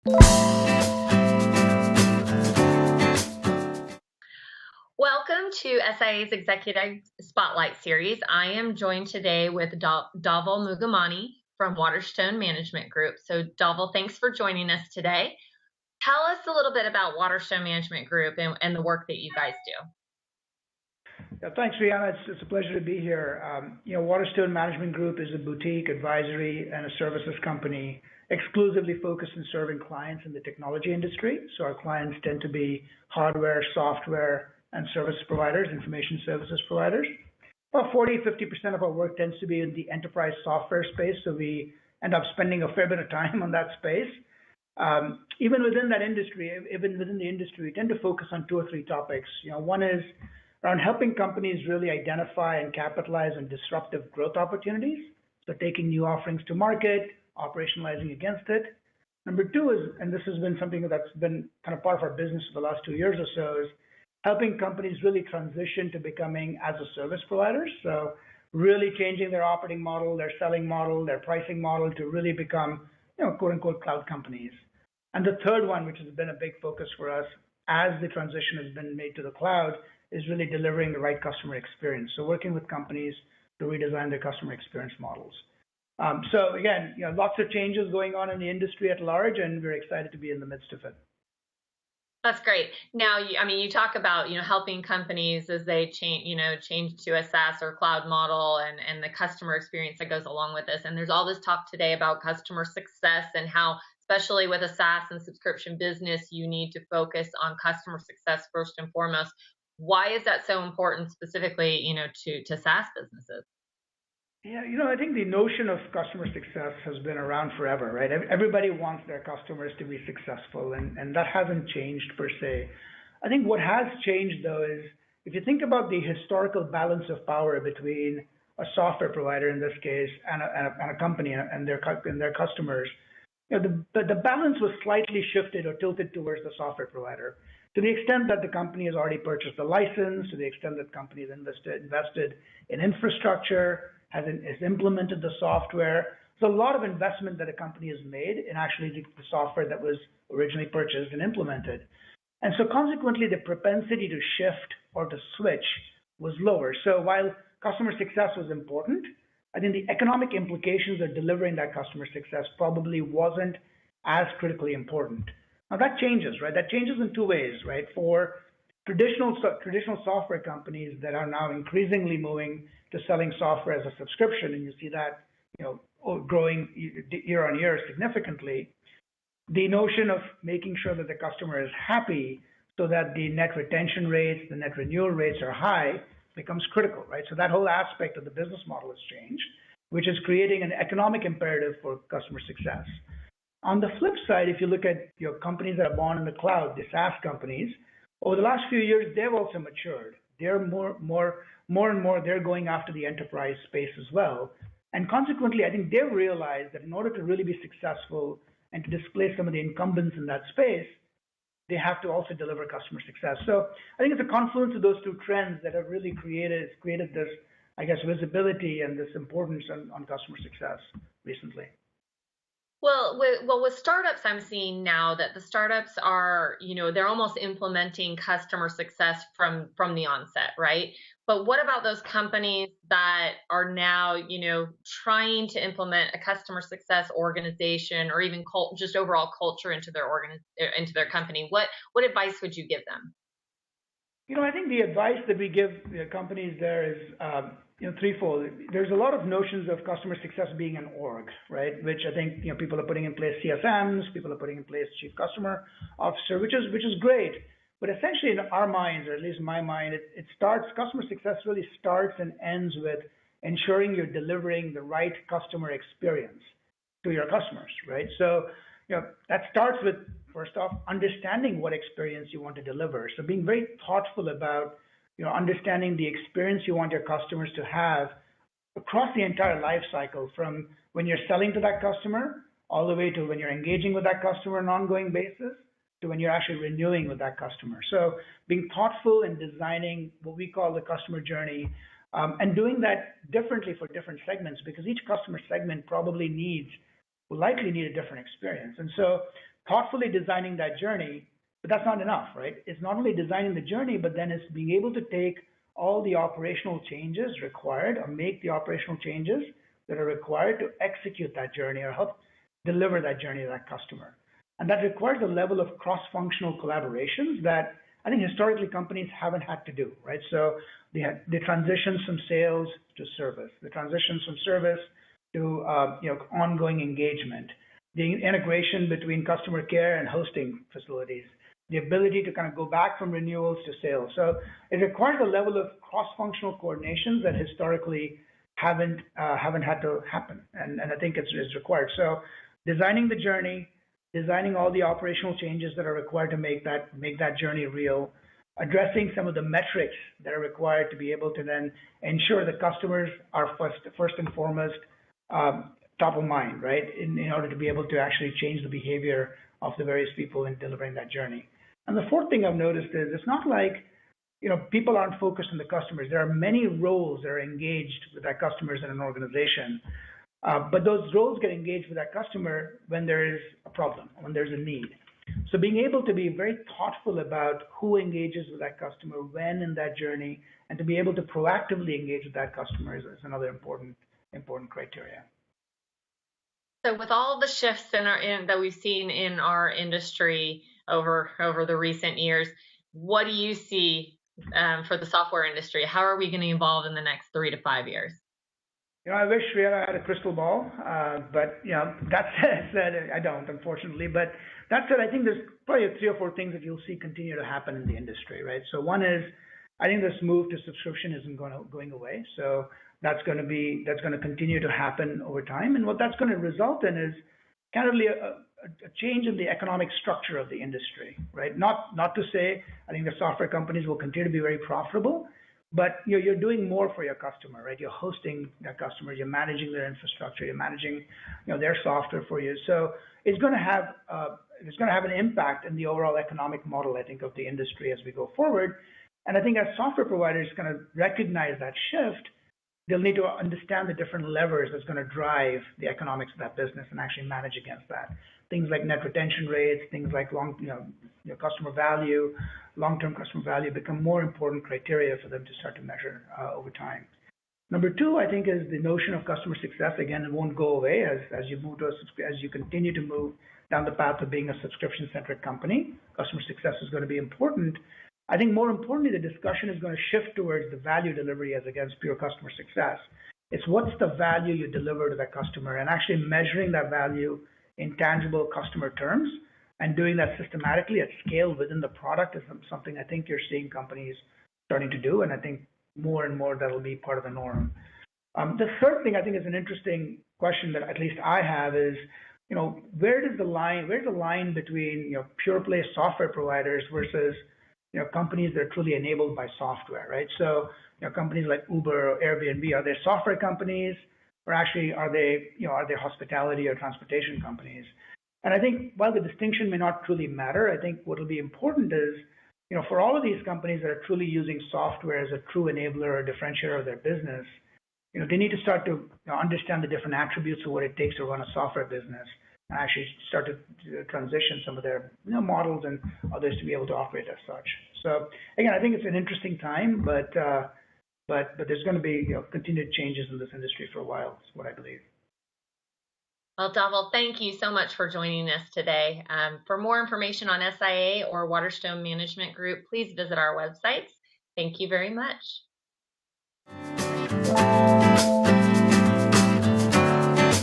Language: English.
Welcome to SIA's Executive Spotlight Series. I am joined today with Dhaval Moogimane from Waterstone Management Group. So Dhaval, thanks for joining us today. Tell us a little bit about Waterstone Management Group and the work that you guys do. Yeah, thanks, Rihanna. It's a pleasure to be here. Waterstone Management Group is a boutique advisory and a services company exclusively focused on serving clients in the technology industry. So our clients tend to be hardware, software, and service providers, information services providers. About 40-50% of our work tends to be in the enterprise software space, so we end up spending a fair bit of time on that space. Even within that industry, we tend to focus on two or three topics. One is around helping companies really identify and capitalize on disruptive growth opportunities. So taking new offerings to market, operationalizing against it. Number two is, and this has been something that's been kind of part of our business for the last 2 years or so, is helping companies really transition to becoming as a service providers. So really changing their operating model, their selling model, their pricing model to really become, quote unquote, cloud companies. And the third one, which has been a big focus for us as the transition has been made to the cloud, is really delivering the right customer experience. So working with companies to redesign their customer experience models. So again, lots of changes going on in the industry at large, and we're excited to be in the midst of it. That's great. Now, you talk about, helping companies as they change to a SaaS or cloud model and the customer experience that goes along with this. And there's all this talk today about customer success and how, especially with a SaaS and subscription business, you need to focus on customer success first and foremost. Why is that so important specifically, to SaaS businesses? Yeah, I think the notion of customer success has been around forever, right? Everybody wants their customers to be successful, and that hasn't changed per se. I think what has changed, though, is if you think about the historical balance of power between a software provider, in this case, and a company and their customers, the balance was slightly shifted or tilted towards the software provider. To the extent that the company has already purchased a license, to the extent that companies invested in infrastructure, has implemented the software. There's a lot of investment that a company has made in actually the software that was originally purchased and implemented. And so consequently, the propensity to shift or to switch was lower. So while customer success was important, I think the economic implications of delivering that customer success probably wasn't as critically important. Now that changes, right? That changes in two ways, right? For traditional software companies that are now increasingly moving to selling software as a subscription, and you see that growing year on year significantly. The notion of making sure that the customer is happy so that the net retention rates, the net renewal rates are high becomes critical, right? So that whole aspect of the business model has changed, which is creating an economic imperative for customer success. On the flip side, if you look at companies that are born in the cloud, the SaaS companies, over the last few years, they've also matured. They're more and more, they're going after the enterprise space as well. And consequently, I think they've realized that in order to really be successful and to displace some of the incumbents in that space, they have to also deliver customer success. So I think it's a confluence of those two trends that have really created this, I guess, visibility and this importance on customer success recently. Well, with startups, I'm seeing now that the startups are, they're almost implementing customer success from the onset, right? But what about those companies that are now, trying to implement a customer success organization or even just overall culture into their company? What advice would you give them? I think the advice that we give companies there is threefold. There's a lot of notions of customer success being an org, right? Which I think people are putting in place CSMs, people are putting in place chief customer officer, which is great. But essentially, in our minds, or at least in my mind, customer success really starts and ends with ensuring you're delivering the right customer experience to your customers, right? So that starts with, first off, understanding what experience you want to deliver. So being very thoughtful about understanding the experience you want your customers to have across the entire life cycle, from when you're selling to that customer all the way to when you're engaging with that customer on an ongoing basis to when you're actually renewing with that customer. So being thoughtful in designing what we call the customer journey, and doing that differently for different segments, because each customer segment will likely need a different experience. And so thoughtfully designing that journey, but that's not enough, right? It's not only designing the journey, but then it's being able to take all the operational changes required or make the operational changes that are required to execute that journey or help deliver that journey to that customer. And that requires a level of cross-functional collaborations that I think historically companies haven't had to do, right? So the transitions from sales to service, the transitions from service to ongoing engagement, the integration between customer care and hosting facilities, the ability to kind of go back from renewals to sales. So it requires a level of cross-functional coordinations that historically haven't had to happen, and I think it's required. So designing the journey, designing all the operational changes that are required to make that journey real, addressing some of the metrics that are required to be able to then ensure that customers are first and foremost top of mind, right? In order to be able to actually change the behavior of the various people in delivering that journey. And the fourth thing I've noticed is it's not like people aren't focused on the customers. There are many roles that are engaged with that customers in an organization. But those roles get engaged with that customer when there is a problem, when there's a need. So being able to be very thoughtful about who engages with that customer, when in that journey, and to be able to proactively engage with that customer is another important criteria. So with all the shifts that we've seen in our industry over the recent years, what do you see for the software industry? How are we going to evolve in the next 3 to 5 years? I wish we had a crystal ball, but that said, I don't, unfortunately. But that said, I think there's probably 3 or 4 things that you'll see continue to happen in the industry, right? So one is, I think this move to subscription isn't going away. So that's going to continue to happen over time, and what that's going to result in is kind of a change in the economic structure of the industry, right? Not to say I think the software companies will continue to be very profitable. But you're doing more for your customer, right? You're hosting their customers, you're managing their infrastructure, you're managing their software for you. So it's going to have an impact in the overall economic model, I think, of the industry as we go forward. And I think as software providers kind of recognize that shift, they'll need to understand the different levers that's going to drive the economics of that business and actually manage against that. Things like net retention rates, things like customer value, long-term customer value become more important criteria for them to start to measure over time. Number 2, I think, is the notion of customer success. Again, it won't go away as you continue to move down the path of being a subscription-centric company. Customer success is going to be important. I think more importantly, the discussion is going to shift towards the value delivery as against pure customer success. It's what's the value you deliver to that customer, and actually measuring that value in tangible customer terms and doing that systematically at scale within the product is something I think you're seeing companies starting to do, and I think more and more that'll be part of the norm. The third thing I think is an interesting question that at least I have is, where's the line between pure play software providers versus companies that are truly enabled by software, right? So companies like Uber or Airbnb, are they software companies, or actually are they hospitality or transportation companies? And I think while the distinction may not truly matter, I think what will be important is, for all of these companies that are truly using software as a true enabler or differentiator of their business, they need to start to understand the different attributes of what it takes to run a software business and actually start to transition some of their models and others to be able to operate as such. So again, I think it's an interesting time, but there's going to be continued changes in this industry for a while, is what I believe. Well, Dhaval, thank you so much for joining us today. For more information on SIIA or Waterstone Management Group, please visit our websites. Thank you very much.